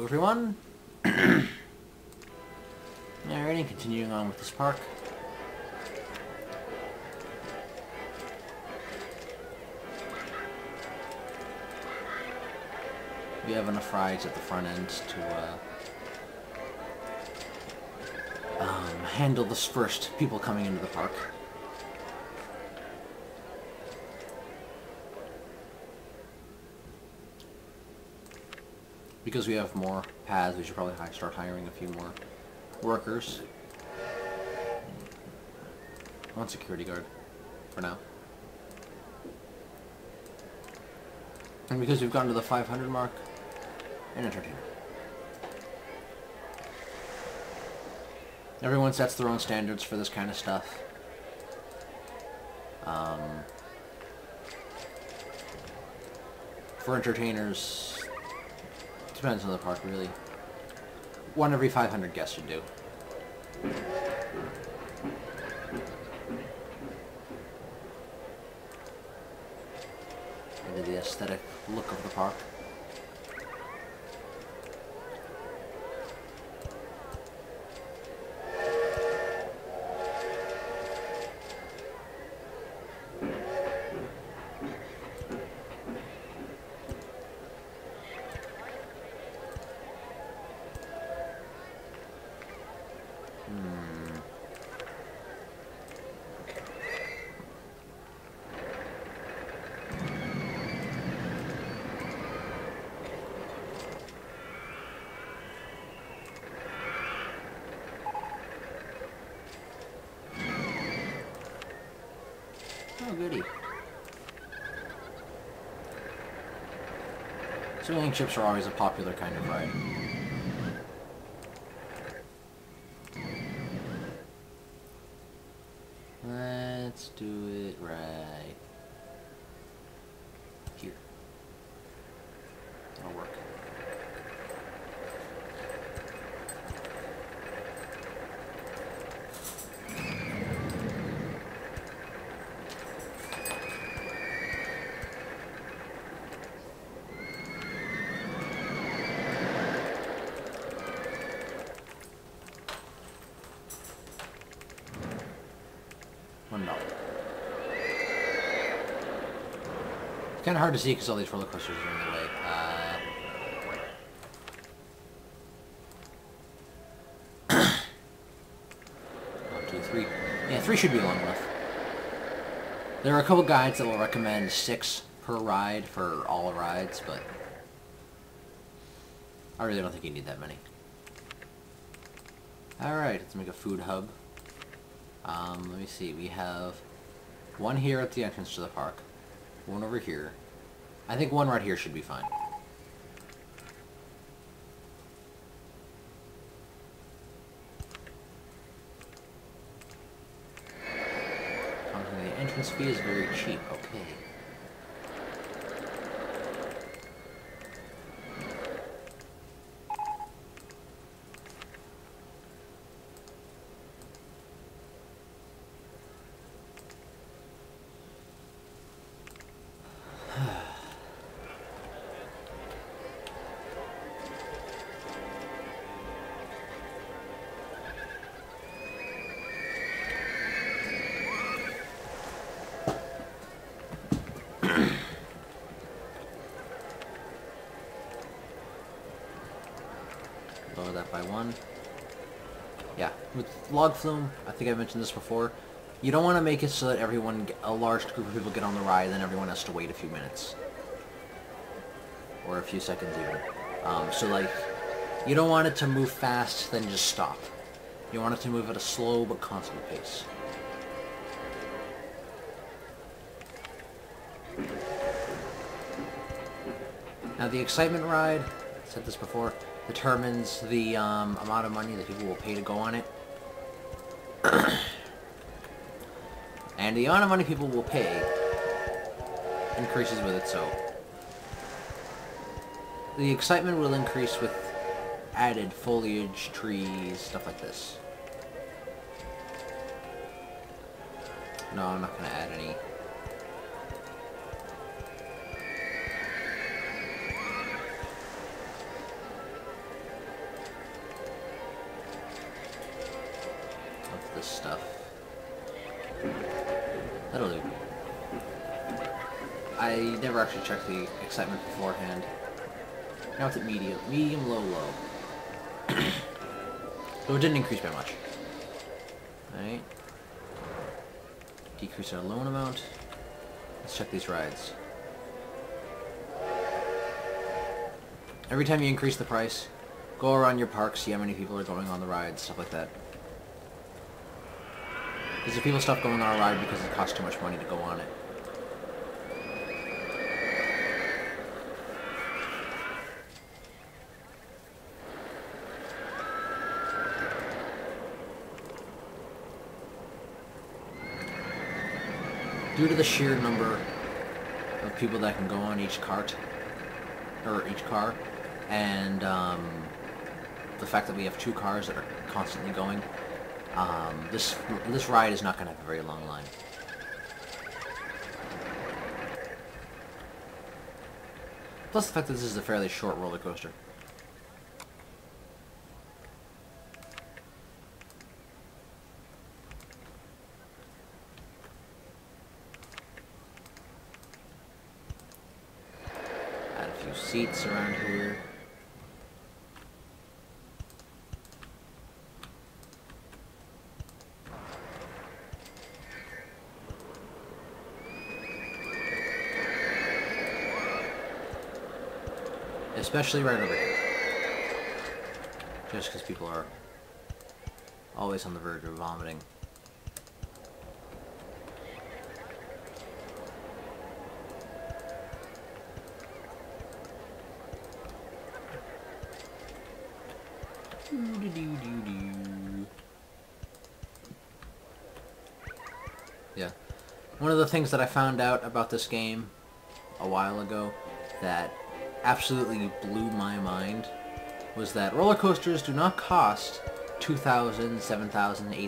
everyone. Alrighty, continuing on with this park. We have enough rides at the front end to handle the first people coming into the park. Because we have more paths, we should probably start hiring a few more workers. One security guard, for now. And because we've gotten to the 500 mark, an entertainer. Everyone sets their own standards for this kind of stuff. For entertainers, depends on the park, really. 1 every 500 guests should do. Into the aesthetic look of the park. Oh, goody. Swinging ships are always a popular kind of ride. Let's do it right here. That'll work. $1. Kind of hard to see because all these roller coasters are in the way. 1, 2, 3. Yeah, 3 should be long enough. There are a couple guides that will recommend 6 per ride for all rides, but I really don't think you need that many. Alright, let's make a food hub. Let me see, we have 1 here at the entrance to the park, 1 over here. I think 1 right here should be fine. The entrance fee is very cheap, okay. Lower that by 1. Yeah, with log flume, I think I mentioned this before, you don't want to make it so that a large group of people get on the ride and then everyone has to wait a few minutes. Or a few seconds even. So like, you don't want it to move fast, then just stop. You want it to move at a slow but constant pace. Now the excitement ride, I said this before, determines the amount of money that people will pay to go on it. And the amount of money people will pay increases with it, so the excitement will increase with added foliage, trees, stuff like this. No, I'm not going to add any. That'll do. I never actually checked the excitement beforehand. Now it's at medium. Medium, low, low. So it didn't increase by much. Alright. Decrease our loan amount. Let's check these rides. Every time you increase the price, go around your park, see how many people are going on the rides, stuff like that. Because if people stop going on a ride because it costs too much money to go on it. Due to the sheer number of people that can go on each cart, or each car, and the fact that we have 2 cars that are constantly going, this ride is not going to have a very long line. Plus the fact that this is a fairly short roller coaster. Add a few seats around here. Especially right over here. Just because people are always on the verge of vomiting. Yeah. One of the things that I found out about this game a while ago that absolutely blew my mind was that roller coasters do not cost $2,000, $7,000,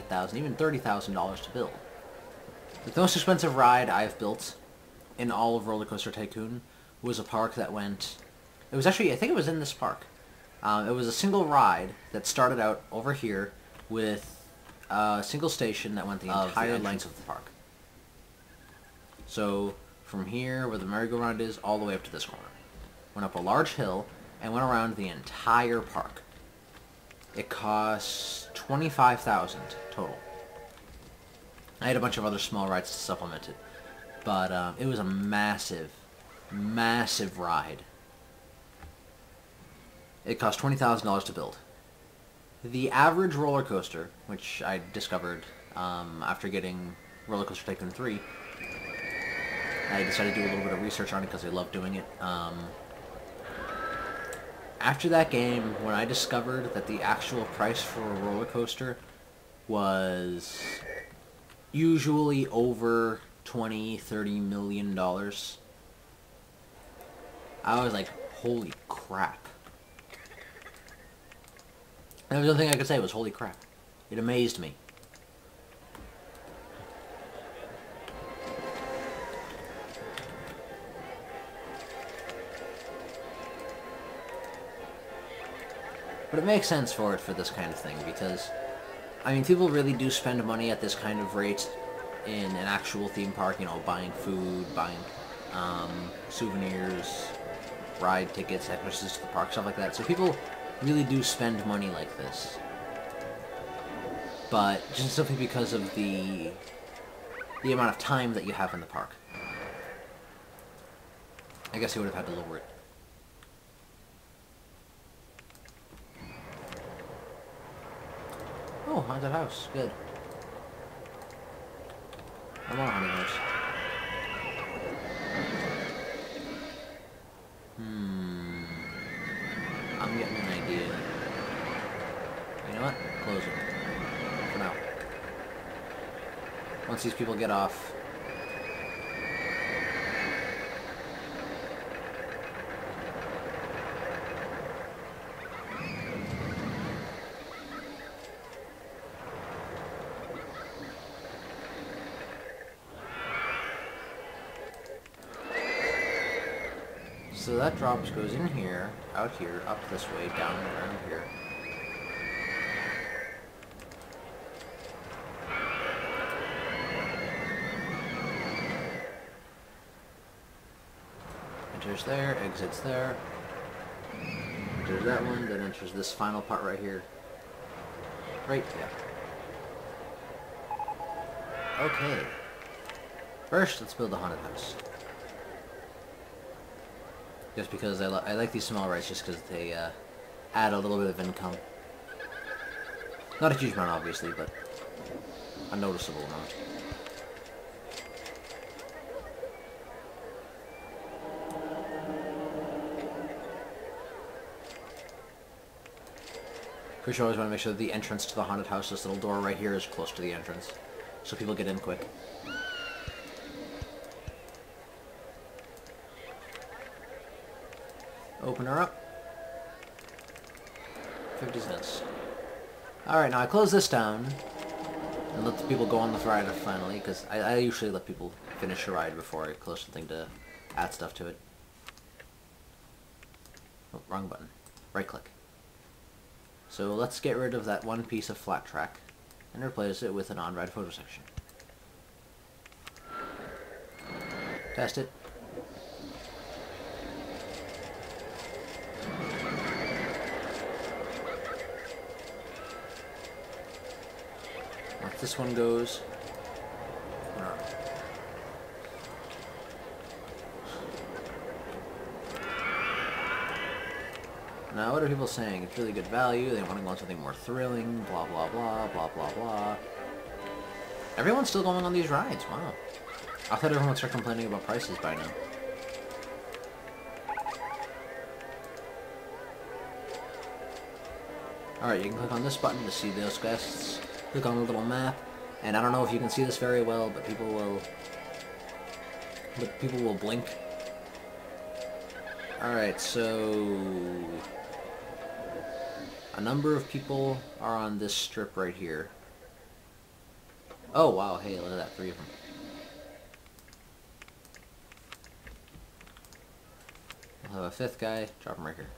$8,000, even $30,000 to build. The most expensive ride I've built in all of Roller Coaster Tycoon was a park that went... It was actually, I think it was in this park. It was a single ride that started out over here with a single station that went the entire length of the park. So, from here, where the merry-go-round is, all the way up to this corner. Went up a large hill, and went around the entire park. It cost $25,000 total. I had a bunch of other small rides to supplement it. But it was a massive, massive ride. It cost $20,000 to build. The average roller coaster, which I discovered after getting Roller Coaster Tycoon 3, I decided to do a little bit of research on it because I love doing it. After that game, when I discovered that the actual price for a roller coaster was usually over $20, $30 million, I was like, holy crap. That was the only thing I could say was holy crap. It amazed me. But it makes sense for this kind of thing, because, I mean, people really do spend money at this kind of rate in an actual theme park, you know, buying food, buying souvenirs, ride tickets, entrances to the park, stuff like that. So people really do spend money like this. But just simply because of the amount of time that you have in the park. I guess you would have had to lower it. Oh, haunted house. Good. I want a haunted house. I'm getting an idea. You know what? Close it. For now. Once these people get off... So that drops, goes in here, out here, up this way, down around here. Enters there, exits there. Enters that one, then enters this final part right here. Right, yeah. Okay. First, let's build a haunted house. Just because I like these small rides, just because they add a little bit of income. Not a huge amount, obviously, but a noticeable amount. For sure, I always want to make sure that the entrance to the haunted house, this little door right here, is close to the entrance, so people get in quick. Open her up. 50 cents. Alright, now I close this down and let the people go on the ride finally, because I usually let people finish a ride before I close something to add stuff to it. Oh, wrong button. Right click. So let's get rid of that one piece of flat track and replace it with an on-ride photo section. Test it. Once this one goes... Now, what are people saying? It's really good value, they want to go on something more thrilling, blah blah blah, blah blah blah. Everyone's still going on these rides, wow. I thought everyone would start complaining about prices by now. Alright, you can click on this button to see those guests. Click on the little map, and I don't know if you can see this very well, but people will blink. Alright, so... a number of people are on this strip right here. Oh, wow, hey, look at that, 3 of them. We'll have a 5th guy, drop him right here.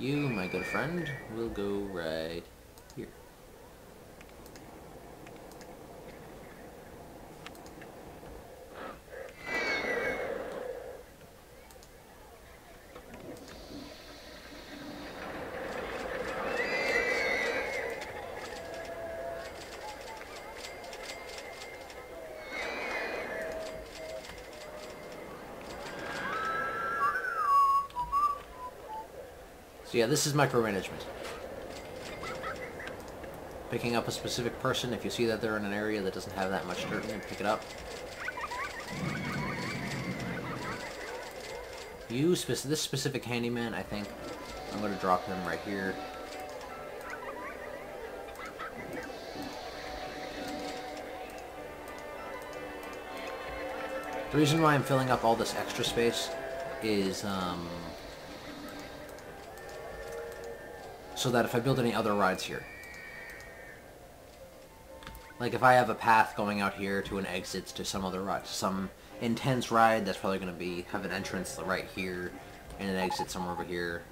You, my good friend, will go right here. So yeah, this is micromanagement. Picking up a specific person, if you see that they're in an area that doesn't have that much dirt in it, pick it up. This specific handyman, I think, I'm going to drop him right here. The reason why I'm filling up all this extra space is, so that if I build any other rides here, like if I have a path going out here to an exit to some other ride, some intense ride that's probably going to have an entrance right here and an exit somewhere over here.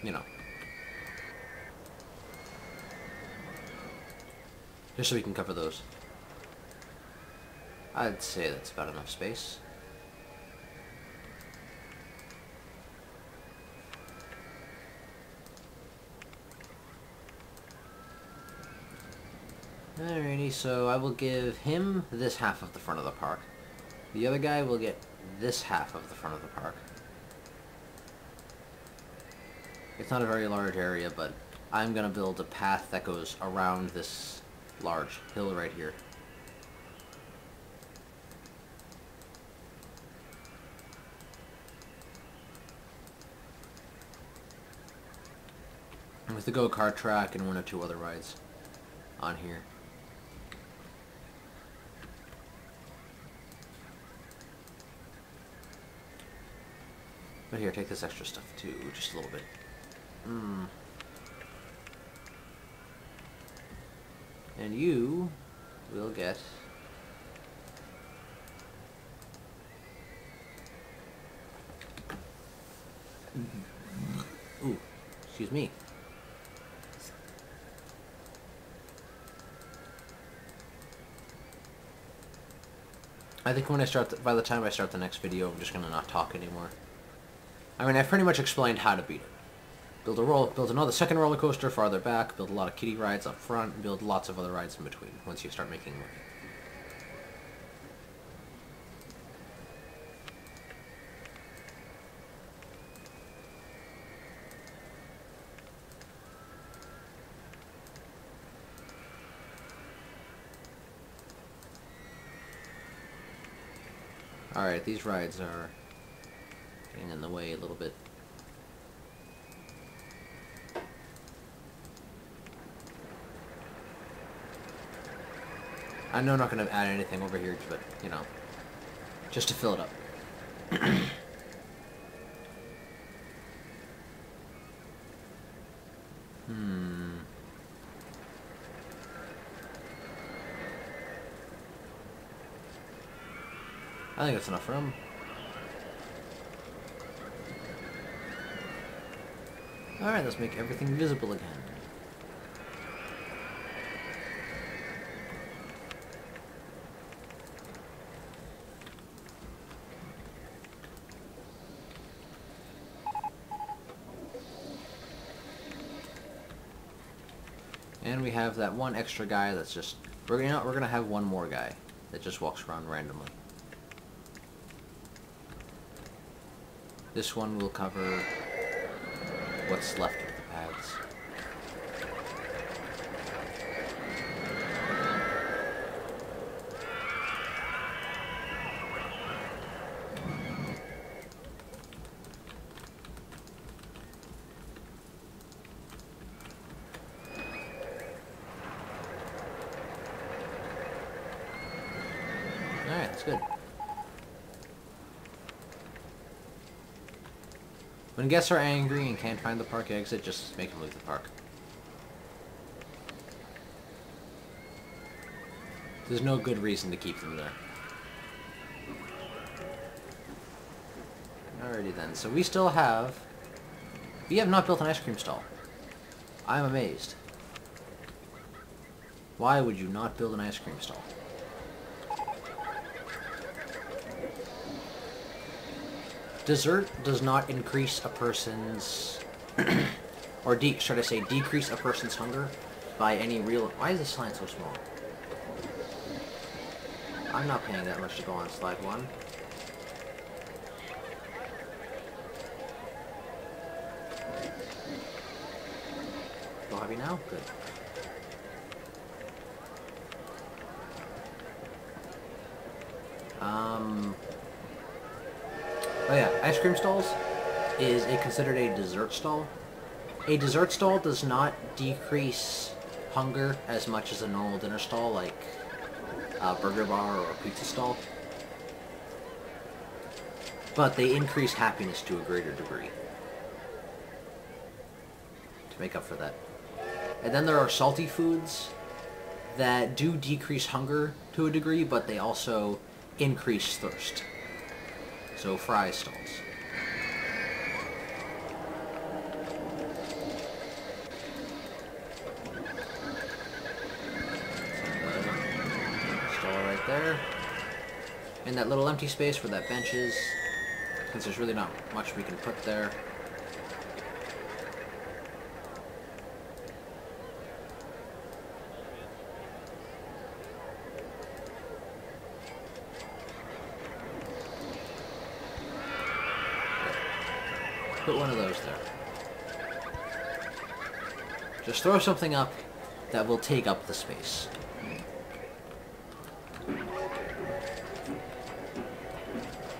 You know. Just so we can cover those. I'd say that's about enough space. Alrighty, so I will give him this half of the front of the park. The other guy will get this half of the front of the park. It's not a very large area, but I'm going to build a path that goes around this large hill right here. And with the go-kart track and 1 or 2 other rides on here. But here, take this extra stuff too, just a little bit. And you will get... Ooh, excuse me. I think when I start, by the time I start the next video, I'm just gonna not talk anymore. I mean, I've pretty much explained how to beat it. Build another second roller coaster farther back, build a lot of kiddie rides up front, and build lots of other rides in between once you start making money. Alright, these rides are getting in the way a little bit. I know I'm not going to add anything over here, but, you know, just to fill it up. I think that's enough room. Alright, let's make everything visible again. And we have that one extra guy that's just... we're gonna have one more guy that just walks around randomly. This one will cover what's left of the paths. Alright, that's good. When guests are angry and can't find the park exit, just make them leave the park. There's no good reason to keep them there. Alrighty then, so we have not built an ice cream stall. I'm amazed. Why would you not build an ice cream stall? Dessert does not increase a person's, or should I say decrease a person's hunger by any real... Why is this sign so small? I'm not paying that much to go on slide 1. Go happy now? Good. Oh yeah, ice cream stalls is considered a dessert stall. A dessert stall does not decrease hunger as much as a normal dinner stall, like a burger bar or a pizza stall. But they increase happiness to a greater degree to make up for that. And then there are salty foods that do decrease hunger to a degree, but they also increase thirst. So fry stalls. Stall right there. And that little empty space where that bench is, since there's really not much we can put there. Put one of those there. Just throw something up that will take up the space.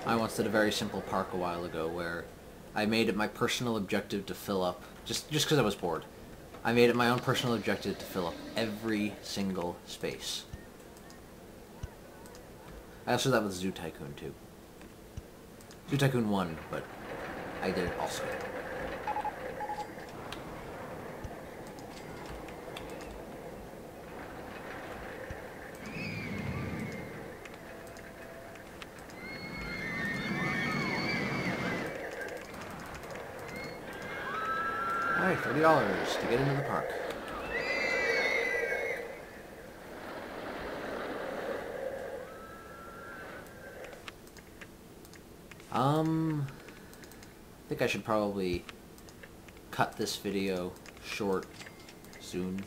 I once did a very simple park a while ago where I made it my personal objective to fill up, just because I was bored. I made it my own personal objective to fill up every single space. I also did that with Zoo Tycoon too. Zoo Tycoon 1, but I did it also. Alright, $30 to get into the park. I think I should probably cut this video short soon.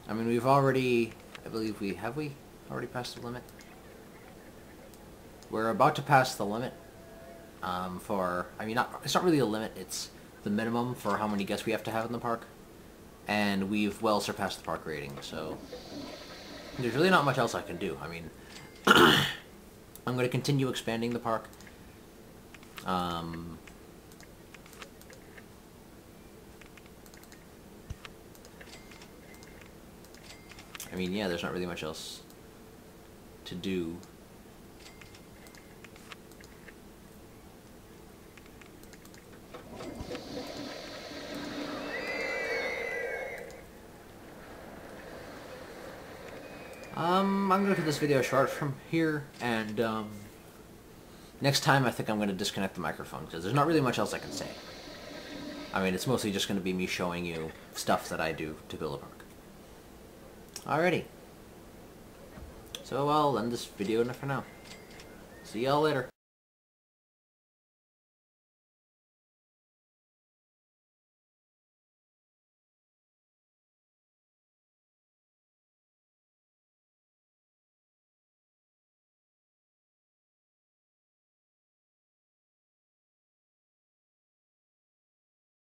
I mean, we've already, I believe have we already passed the limit? We're about to pass the limit, I mean, it's not really a limit, it's the minimum for how many guests we have to have in the park. And we've well surpassed the park rating, so there's really not much else I can do. I mean, I'm going to continue expanding the park. I mean, yeah, there's not really much else to do. I'm going to cut this video short from here, and next time I think I'm going to disconnect the microphone, because there's not really much else I can say. I mean, it's mostly just going to be me showing you stuff that I do to build a park. Alrighty. So I'll end this video for now. See y'all later.